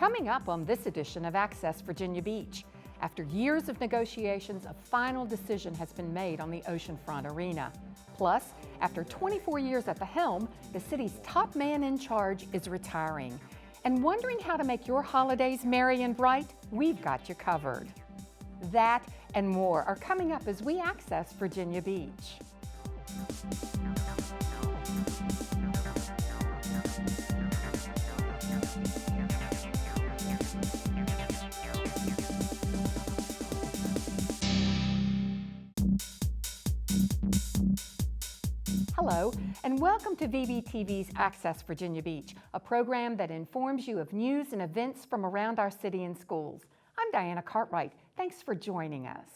Coming up on this edition of Access Virginia Beach, after years of negotiations, a final decision has been made on the oceanfront arena. Plus, after 24 years at the helm, the city's top man in charge is retiring. And wondering how to make your holidays merry and bright? We've got you covered. That and more are coming up as we access Virginia Beach. Hello, and welcome to VBTV's Access Virginia Beach, a program that informs you of news and events from around our city and schools. I'm Diana Cartwright. Thanks for joining us.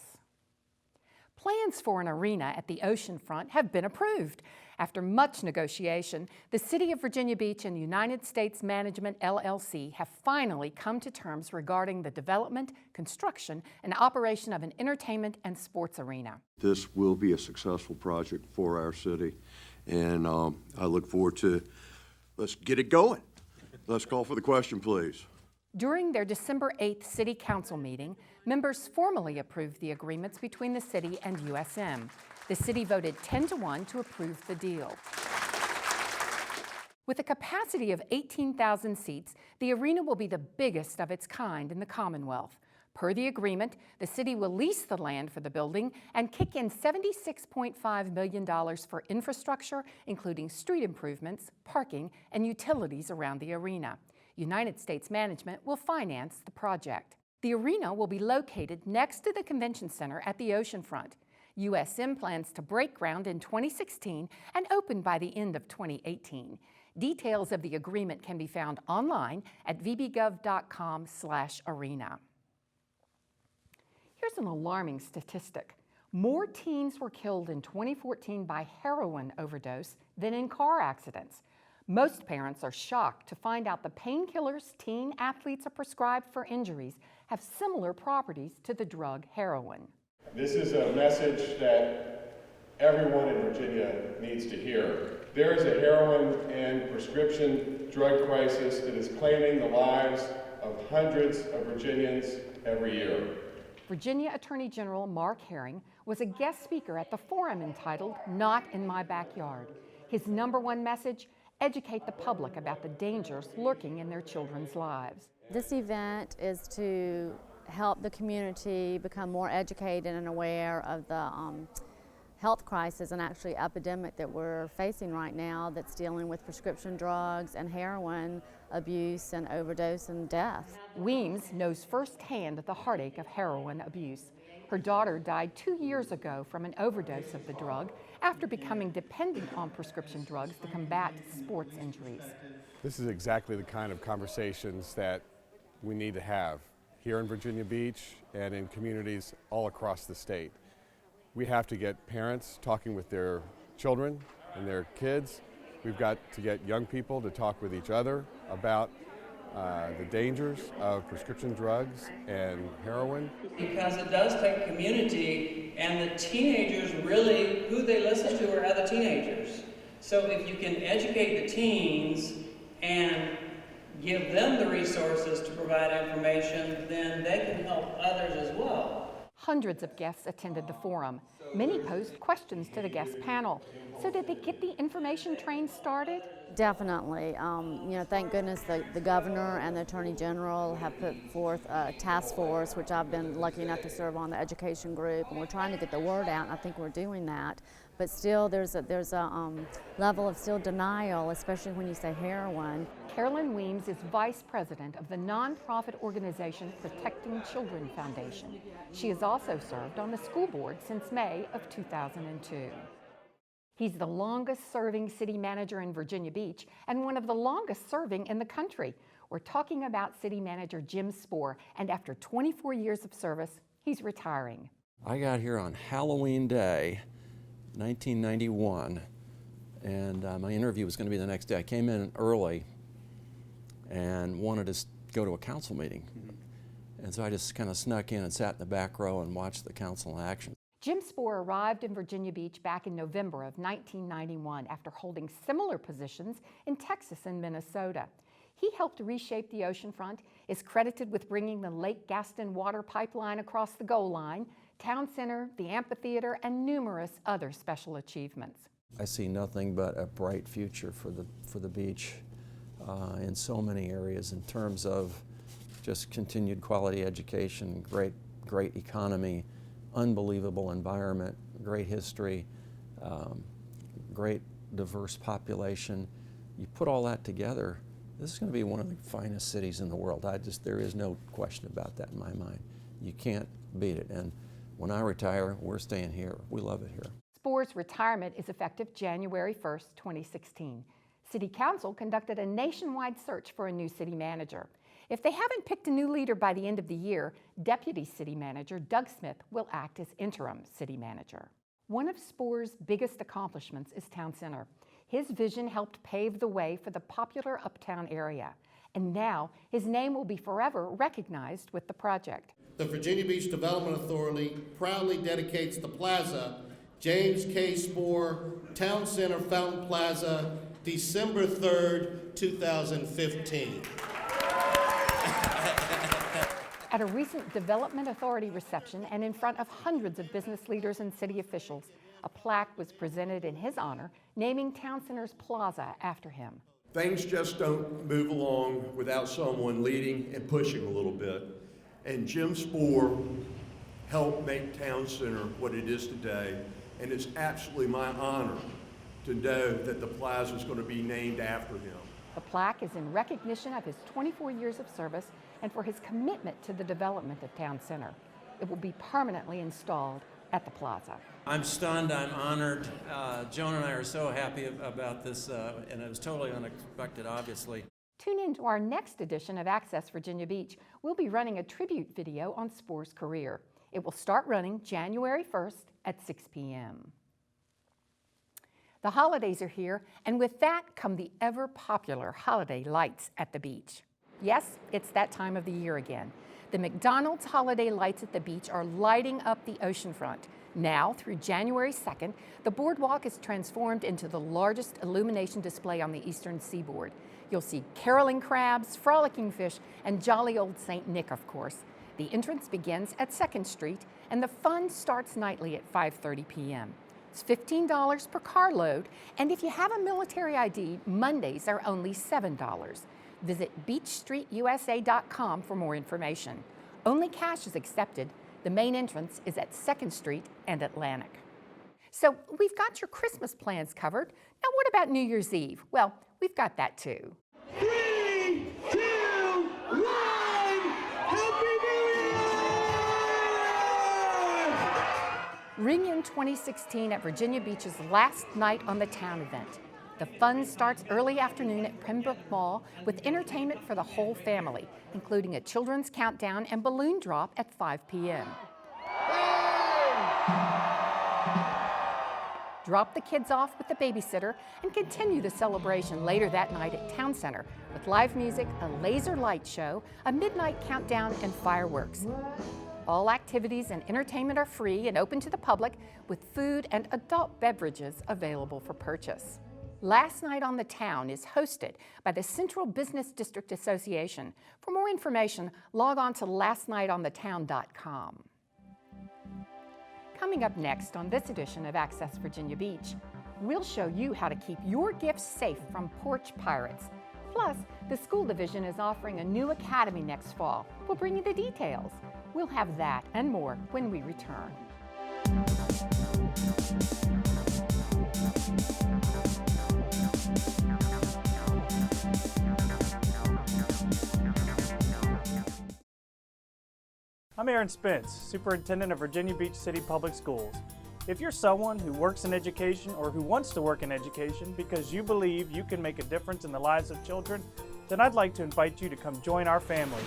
Plans for an arena at the oceanfront have been approved. After much negotiation, the City of Virginia Beach and United States Management, LLC, have finally come to terms regarding the development, construction, and operation of an entertainment and sports arena. This will be a successful project for our city, and I look forward to, let's get it going. Let's call for the question, please. During their December 8th City Council meeting, members formally approved the agreements between the city and USM. The city voted 10-1 to approve the deal. With a capacity of 18,000 seats, the arena will be the biggest of its kind in the Commonwealth. Per the agreement, the city will lease the land for the building and kick in $76.5 million for infrastructure, including street improvements, parking, and utilities around the arena. United States Management will finance the project. The arena will be located next to the convention center at the oceanfront. USM plans to break ground in 2016 and open by the end of 2018. Details of the agreement can be found online at vbgov.com/arena. Here's an alarming statistic. More teens were killed in 2014 by heroin overdose than in car accidents. Most parents are shocked to find out the painkillers teen athletes are prescribed for injuries have similar properties to the drug heroin. This is a message that everyone in Virginia needs to hear. There is a heroin and prescription drug crisis that is claiming the lives of hundreds of Virginians every year. Virginia Attorney General Mark Herring was a guest speaker at the forum entitled Not in My Backyard. His #1 message: educate the public about the dangers lurking in their children's lives. This event is to help the community become more educated and aware of the health crisis and actually epidemic that we're facing right now that's dealing with prescription drugs and heroin abuse and overdose and death. Weems knows firsthand the heartache of heroin abuse. Her daughter died 2 years ago from an overdose of the drug after becoming dependent on prescription drugs to combat sports injuries. This is exactly the kind of conversations that we need to have here in Virginia Beach and in communities all across the state. We have to get parents talking with their children and their kids. We've got to get young people to talk with each other about the dangers of prescription drugs and heroin. Because it does take community, and the teenagers really, who they listen to are other teenagers. So if you can educate the teens and give them the resources to provide information, then they can help others as well. Hundreds of guests attended the forum. Many posed questions to the guest panel. So did they get the information train started? Definitely. Thank goodness the governor and the attorney general have put forth a task force, which I've been lucky enough to serve on the education group, and we're trying to get the word out, and I think we're doing that. But still, there's a level of still denial, especially when you say heroin. Carolyn Weems is vice president of the nonprofit organization Protecting Children Foundation. She has also served on the school board since May of 2002. He's the longest-serving city manager in Virginia Beach and one of the longest-serving in the country. We're talking about city manager Jim Spore, and after 24 years of service, he's retiring. I got here on Halloween Day, 1991, and my interview was going to be the next day. I came in early and wanted to go to a council meeting. And so I just kind of snuck in and sat in the back row and watched the council in action. Jim Spore arrived in Virginia Beach back in November of 1991 after holding similar positions in Texas and Minnesota. He helped reshape the oceanfront, is credited with bringing the Lake Gaston water pipeline across the goal line, Town Center, the amphitheater, and numerous other special achievements. I see nothing but a bright future for the beach in so many areas in terms of just continued quality education, great economy, unbelievable environment, great history, great diverse population. You put all that together, this is going to be one of the finest cities in the world. There is no question about that in my mind. You can't beat it. And when I retire, we're staying here. We love it here. Spore's retirement is effective January 1st, 2016. City Council conducted a nationwide search for a new city manager. If they haven't picked a new leader by the end of the year, Deputy City Manager Doug Smith will act as interim city manager. One of Spore's biggest accomplishments is Town Center. His vision helped pave the way for the popular uptown area, and now his name will be forever recognized with the project. The Virginia Beach Development Authority proudly dedicates the Plaza, James K. Spore, Town Center Fountain Plaza, December 3rd, 2015. At a recent Development Authority reception and in front of hundreds of business leaders and city officials, a plaque was presented in his honor, naming Town Center's Plaza after him. Things just don't move along without someone leading and pushing a little bit. And Jim Spore helped make Town Center what it is today. And it's absolutely my honor to know that the plaza is going to be named after him. The plaque is in recognition of his 24 years of service and for his commitment to the development of Town Center. It will be permanently installed at the plaza. I'm stunned, I'm honored. Joan and I are so happy about this, and it was totally unexpected, obviously. Tune in to our next edition of Access Virginia Beach. We'll be running a tribute video on Spore's career. It will start running January 1st at 6 p.m. The holidays are here, and with that come the ever-popular holiday lights at the beach. Yes, it's that time of the year again. The McDonald's holiday lights at the beach are lighting up the oceanfront. Now, through January 2nd, the Boardwalk is transformed into the largest illumination display on the eastern seaboard. You'll see caroling crabs, frolicking fish, and jolly old St. Nick, of course. The entrance begins at 2nd Street, and the fun starts nightly at 5:30 p.m. It's $15 per carload, and if you have a military ID, Mondays are only $7. Visit beachstreetusa.com for more information. Only cash is accepted. The main entrance is at 2nd Street and Atlantic. So we've got your Christmas plans covered. Now what about New Year's Eve? Well, we've got that too. 3, 2, 1, Happy New Year! Ring in 2016 at Virginia Beach's last night on the town event. The fun starts early afternoon at Pembroke Mall with entertainment for the whole family, including a children's countdown and balloon drop at 5 p.m. Drop the kids off with the babysitter and continue the celebration later that night at Town Center with live music, a laser light show, a midnight countdown, and fireworks. All activities and entertainment are free and open to the public, with food and adult beverages available for purchase. Last Night on the Town is hosted by the Central Business District Association. For more information, log on to lastnightonthetown.com. Coming up next on this edition of Access Virginia Beach, we'll show you how to keep your gifts safe from porch pirates. Plus, the school division is offering a new academy next fall. We'll bring you the details. We'll have that and more when we return. I'm Aaron Spence, Superintendent of Virginia Beach City Public Schools. If you're someone who works in education or who wants to work in education because you believe you can make a difference in the lives of children, then I'd like to invite you to come join our family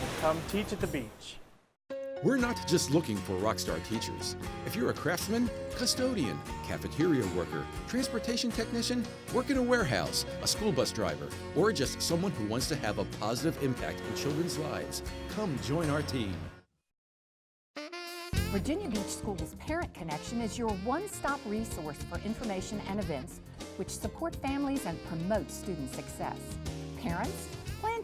and come teach at the beach. We're not just looking for rockstar teachers. If you're a craftsman, custodian, cafeteria worker, transportation technician, work in a warehouse, a school bus driver, or just someone who wants to have a positive impact in children's lives, come join our team. Virginia Beach Schools Parent Connection is your one-stop resource for information and events which support families and promote student success. Parents,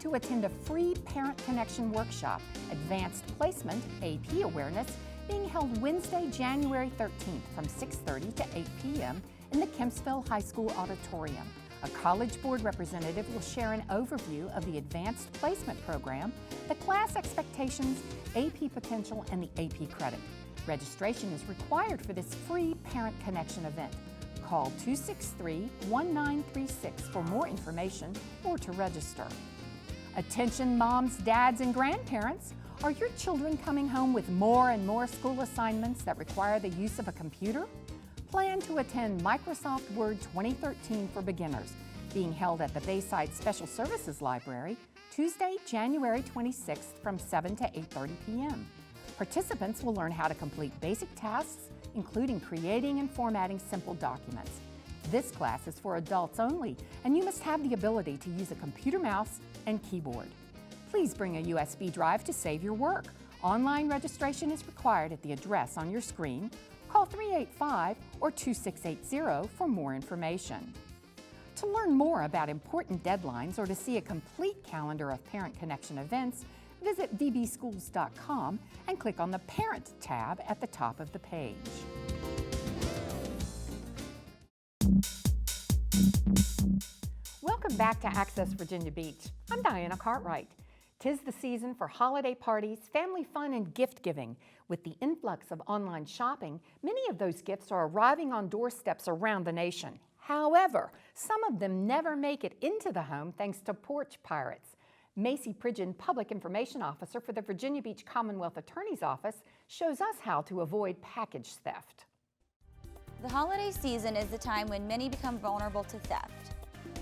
to attend a free Parent Connection workshop, Advanced Placement, AP Awareness, being held Wednesday, January 13th from 6:30 to 8 p.m. in the Kempsville High School auditorium. A College Board representative will share an overview of the Advanced Placement program, the class expectations, AP potential, and the AP credit. Registration is required for this free Parent Connection event. Call 263-1936 for more information or to register. Attention moms, dads, and grandparents. Are your children coming home with more and more school assignments that require the use of a computer? Plan to attend Microsoft Word 2013 for Beginners, being held at the Bayside Special Services Library, Tuesday, January 26th from 7 to 8:30 p.m. Participants will learn how to complete basic tasks, including creating and formatting simple documents. This class is for adults only, and you must have the ability to use a computer mouse and keyboard. Please bring a USB drive to save your work. Online registration is required at the address on your screen. Call 385 or 2680 for more information. To learn more about important deadlines or to see a complete calendar of Parent Connection events, visit vbschools.com and click on the Parent tab at the top of the page. Welcome back to Access Virginia Beach. I'm Diana Cartwright. 'Tis the season for holiday parties, family fun, and gift giving. With the influx of online shopping, many of those gifts are arriving on doorsteps around the nation. However, some of them never make it into the home thanks to porch pirates. Macy Pridgeon, Public Information Officer for the Virginia Beach Commonwealth Attorney's Office, shows us how to avoid package theft. The holiday season is the time when many become vulnerable to theft.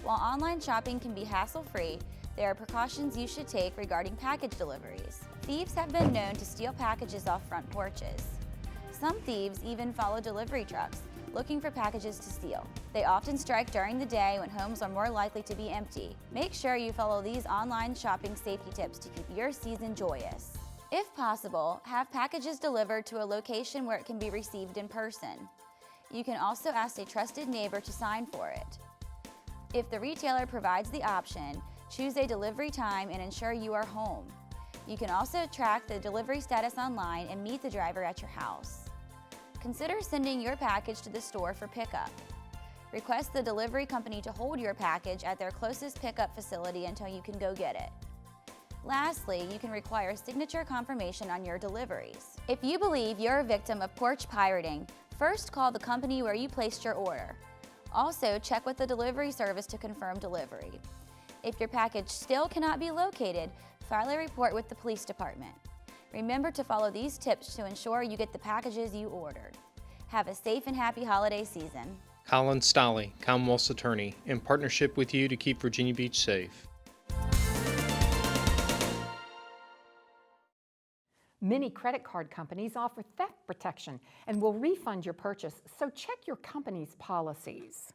While online shopping can be hassle-free, there are precautions you should take regarding package deliveries. Thieves have been known to steal packages off front porches. Some thieves even follow delivery trucks, looking for packages to steal. They often strike during the day when homes are more likely to be empty. Make sure you follow these online shopping safety tips to keep your season joyous. If possible, have packages delivered to a location where it can be received in person. You can also ask a trusted neighbor to sign for it. If the retailer provides the option, choose a delivery time and ensure you are home. You can also track the delivery status online and meet the driver at your house. Consider sending your package to the store for pickup. Request the delivery company to hold your package at their closest pickup facility until you can go get it. Lastly, you can require signature confirmation on your deliveries. If you believe you're a victim of porch pirating, first call the company where you placed your order. Also, check with the delivery service to confirm delivery. If your package still cannot be located, file a report with the police department. Remember to follow these tips to ensure you get the packages you ordered. Have a safe and happy holiday season. Colin Stolley, Commonwealth's Attorney, in partnership with you to keep Virginia Beach safe. Many credit card companies offer theft protection and will refund your purchase, so check your company's policies.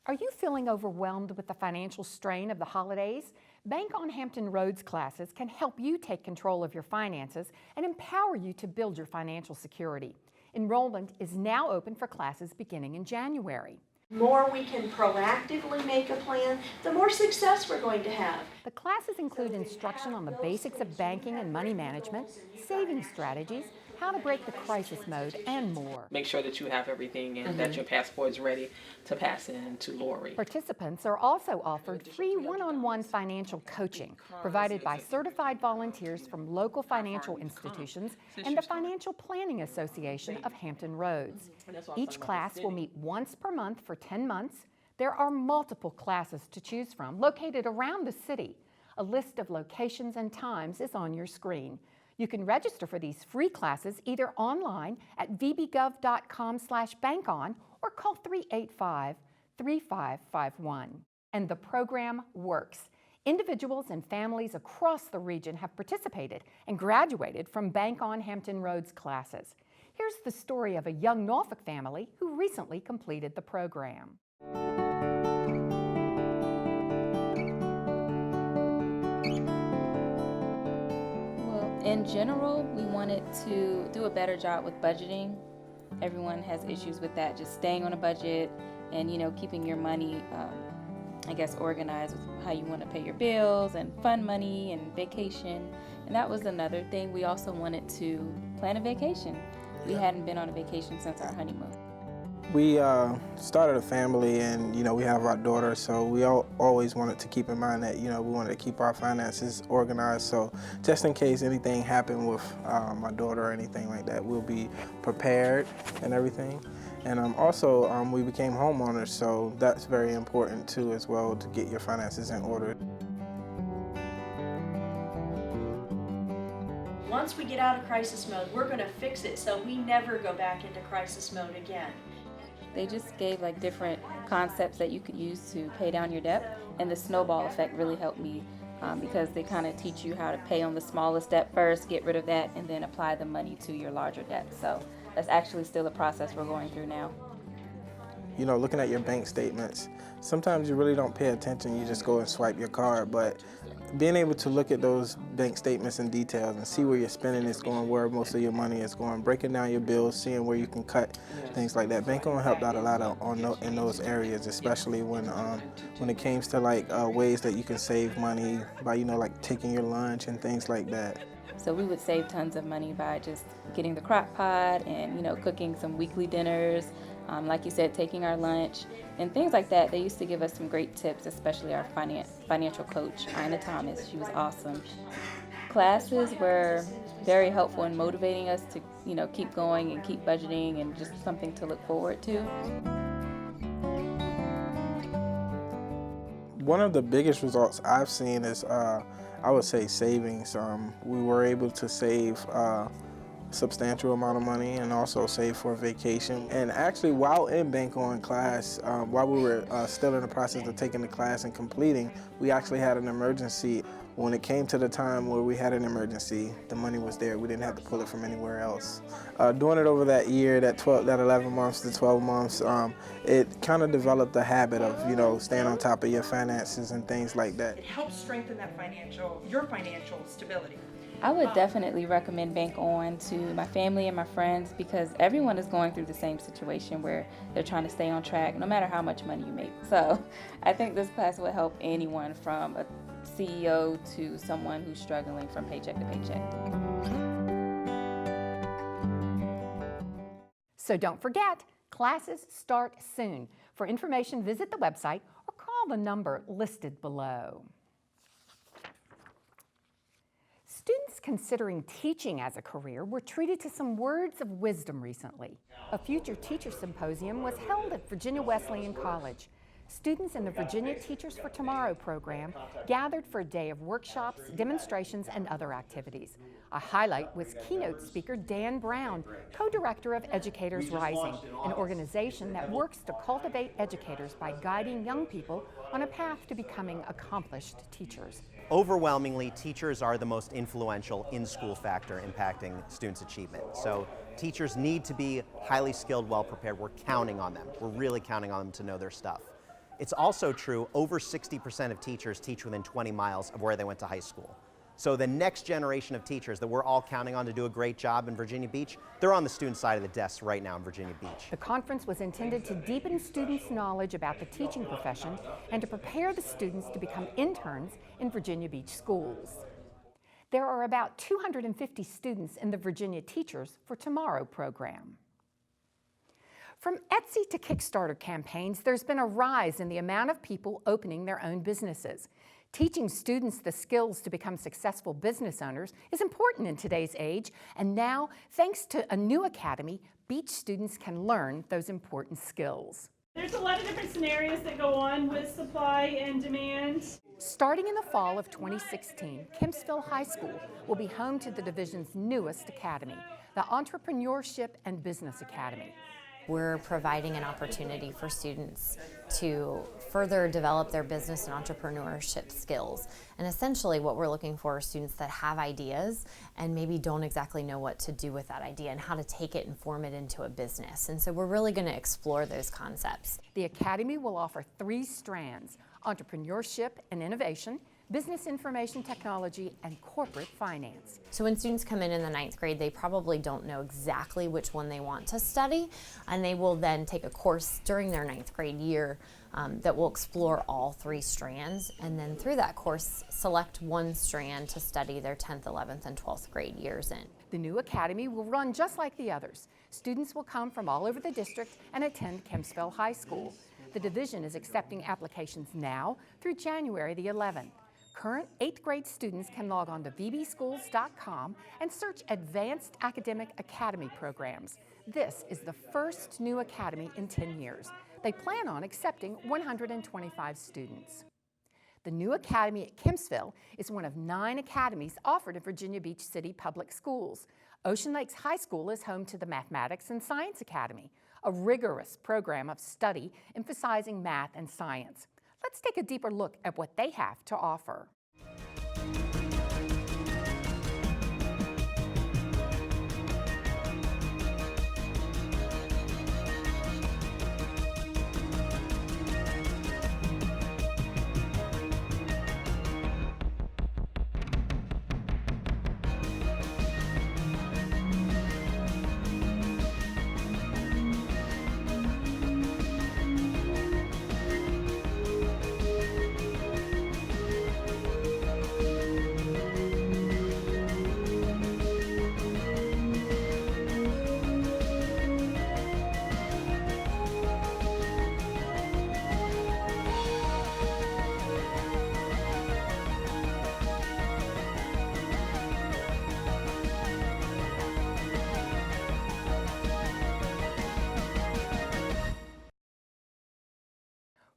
Are you feeling overwhelmed with the financial strain of the holidays? Bank on Hampton Roads classes can help you take control of your finances and empower you to build your financial security. Enrollment is now open for classes beginning in January. The more we can proactively make a plan, the more success we're going to have. The classes include instruction on the basics of banking and money management, saving strategies, how to break the crisis mode, and more. Make sure that you have everything and that your passport is ready to pass in to Lori. Participants are also offered free one-on-one financial coaching provided by certified volunteers from local financial institutions and the Financial Planning Association of Hampton Roads. Each class will meet once per month for 10 months. There are multiple classes to choose from located around the city. A list of locations and times is on your screen. You can register for these free classes either online at vbgov.com/bankon or call 385-3551. And the program works. Individuals and families across the region have participated and graduated from Bank on Hampton Roads classes. Here's the story of a young Norfolk family who recently completed the program. In general, we wanted to do a better job with budgeting. Everyone has issues with that, just staying on a budget and, keeping your money I guess, organized with how you want to pay your bills and fund money and vacation. And that was another thing. We also wanted to plan a vacation. We hadn't been on a vacation since our honeymoon. We started a family, and we have our daughter, so we always wanted to keep in mind that we wanted to keep our finances organized. So just in case anything happened with my daughter or anything like that, we'll be prepared and everything. And also we became homeowners, so that's very important too as well, to get your finances in order. Once we get out of crisis mode, we're going to fix it so we never go back into crisis mode again. They just gave like different concepts that you could use to pay down your debt, and the snowball effect really helped me because they kind of teach you how to pay on the smallest debt first, get rid of that, and then apply the money to your larger debt. So that's actually still a process we're going through now. Looking at your bank statements, sometimes you really don't pay attention, you just go and swipe your card, but being able to look at those bank statements in detail and see where your spending is going, where most of your money is going, breaking down your bills, seeing where you can cut, things like that. Bank-On helped out a lot in those areas, especially when it came to like ways that you can save money by like taking your lunch and things like that. So we would save tons of money by just getting the crock pot and cooking some weekly dinners. Like you said, taking our lunch and things like that. They used to give us some great tips, especially our financial coach, Ina Thomas. She was awesome. Classes were very helpful in motivating us to, keep going and keep budgeting and just something to look forward to. One of the biggest results I've seen is, I would say, savings. We were able to save substantial amount of money and also save for a vacation. And actually, while in Bank-On class, while we were still in the process of taking the class and completing, we actually had an emergency. When it came to the time where we had an emergency, the money was there. We didn't have to pull it from anywhere else. Doing it over that year, that 11 months to 12 months, it kind of developed the habit of, staying on top of your finances and things like that. It helps strengthen that your financial stability. I would definitely recommend Bank-On to my family and my friends because everyone is going through the same situation where they're trying to stay on track no matter how much money you make. So I think this class would help anyone from a CEO to someone who's struggling from paycheck to paycheck. So don't forget, classes start soon. For information, visit the website or call the number listed below. Students considering teaching as a career were treated to some words of wisdom recently. A Future Teacher Symposium was held at Virginia Wesleyan College. Students in the Virginia Teachers for Tomorrow program gathered for a day of workshops, demonstrations, and other activities. A highlight was keynote speaker Dan Brown, co-director of Educators Rising, an organization that works to cultivate educators by guiding young people on a path to becoming accomplished teachers. Overwhelmingly, teachers are the most influential in-school factor impacting students' achievement. So teachers need to be highly skilled, well-prepared. We're counting on them. We're really counting on them to know their stuff. It's also true, over 60% of teachers teach within 20 miles of where they went to high school. So the next generation of teachers that we're all counting on to do a great job in Virginia Beach, they're on the student side of the desk right now in Virginia Beach. The conference was intended to deepen students' knowledge about the teaching profession and to prepare the students to become interns in Virginia Beach schools. There are about 250 students in the Virginia Teachers for Tomorrow program. From Etsy to Kickstarter campaigns, there's been a rise in the amount of people opening their own businesses. Teaching students the skills to become successful business owners is important in today's age, and now, thanks to a new academy, Beach students can learn those important skills. There's a lot of different scenarios that go on with supply and demand. Starting in the fall of 2016, Kempsville High School will be home to the division's newest academy, the Entrepreneurship and Business Academy. We're providing an opportunity for students to further develop their business and entrepreneurship skills. And essentially what we're looking for are students that have ideas and maybe don't exactly know what to do with that idea and how to take it and form it into a business. And so we're really going to explore those concepts. The Academy will offer 3 strands: entrepreneurship and innovation, business information technology, and corporate finance. So when students come in the 9th grade, they probably don't know exactly which one they want to study, and they will then take a course during their 9th grade year that will explore all 3 strands, and then through that course select one strand to study their 10th, 11th, and 12th grade years in. The new academy will run just like the others. Students will come from all over the district and attend Kempsville High School. The division is accepting applications now through January the 11th. Current 8th grade students can log on to vbschools.com and search Advanced Academic Academy programs. This is the first new academy in 10 years. They plan on accepting 125 students. The new academy at Kempsville is one of 9 academies offered at Virginia Beach City Public Schools. Ocean Lakes High School is home to the Mathematics and Science Academy, a rigorous program of study emphasizing math and science. Let's take a deeper look at what they have to offer.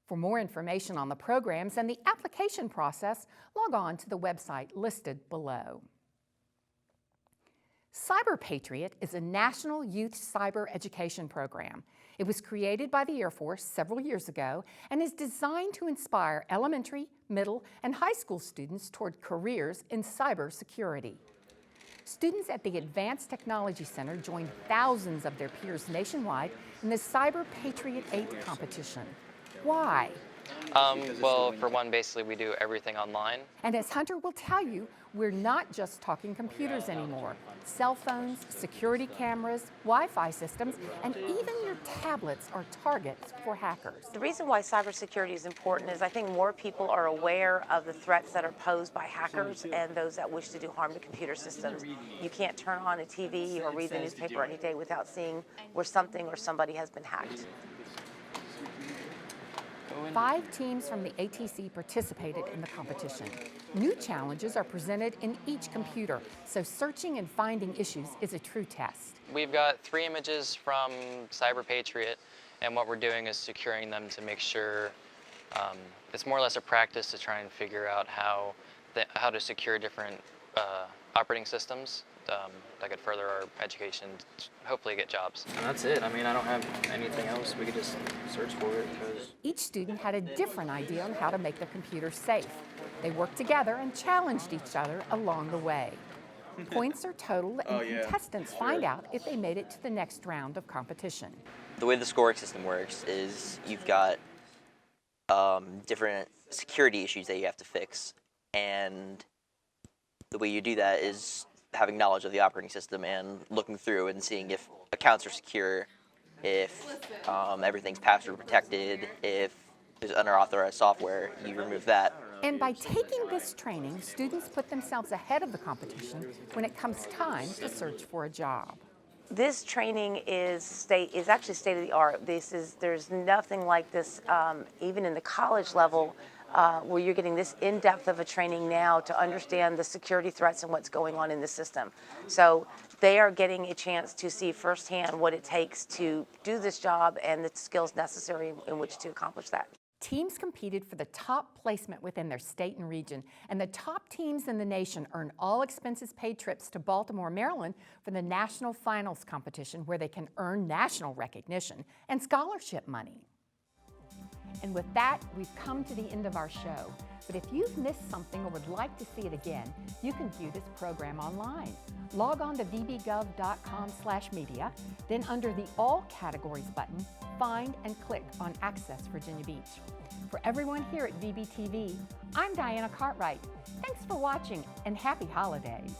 For more information on the programs and the application process, log on to the website listed below. Cyber Patriot is a national youth cyber education program. It was created by the Air Force several years ago and is designed to inspire elementary, middle, and high school students toward careers in cybersecurity. Students at the Advanced Technology Center joined thousands of their peers nationwide in the Cyber Patriot 8 competition. Why? Well, for one, basically we do everything online. And as Hunter will tell you, we're not just talking computers anymore. Cell phones, security cameras, Wi-Fi systems, and even your tablets are targets for hackers. The reason why cybersecurity is important is I think more people are aware of the threats that are posed by hackers and those that wish to do harm to computer systems. You can't turn on a TV or read the newspaper any day without seeing where something or somebody has been hacked. 5 teams from the ATC participated in the competition. New challenges are presented in each computer, so searching and finding issues is a true test. We've got 3 images from Cyber Patriot, and what we're doing is securing them to make sure it's more or less a practice to try and figure out how to secure different operating systems that could further our education, hopefully get jobs. And that's it. I mean, I don't have anything else. We could just search for it. Each student had a different idea on how to make their computer safe. They worked together and challenged each other along the way. Points are totaled and contestants find out if they made it to the next round of competition. The way the scoring system works is you've got different security issues that you have to fix, and the way you do that is having knowledge of the operating system and looking through and seeing if accounts are secure, if everything's password protected, if there's unauthorized software, you remove that. And by taking this training, students put themselves ahead of the competition when it comes time to search for a job. This training is actually state of the art. There's nothing like this, even in the college level, where you're getting this in-depth of a training now to understand the security threats and what's going on in the system. So they are getting a chance to see firsthand what it takes to do this job and the skills necessary in which to accomplish that. Teams competed for the top placement within their state and region, and the top teams in the nation earn all expenses paid trips to Baltimore, Maryland for the national finals competition, where they can earn national recognition and scholarship money. And with that, we've come to the end of our show. But if you've missed something or would like to see it again, you can view this program online. Log on to vbgov.com/media, then under the All Categories button, find and click on Access Virginia Beach. For everyone here at VBTV, I'm Diana Cartwright. Thanks for watching and happy holidays.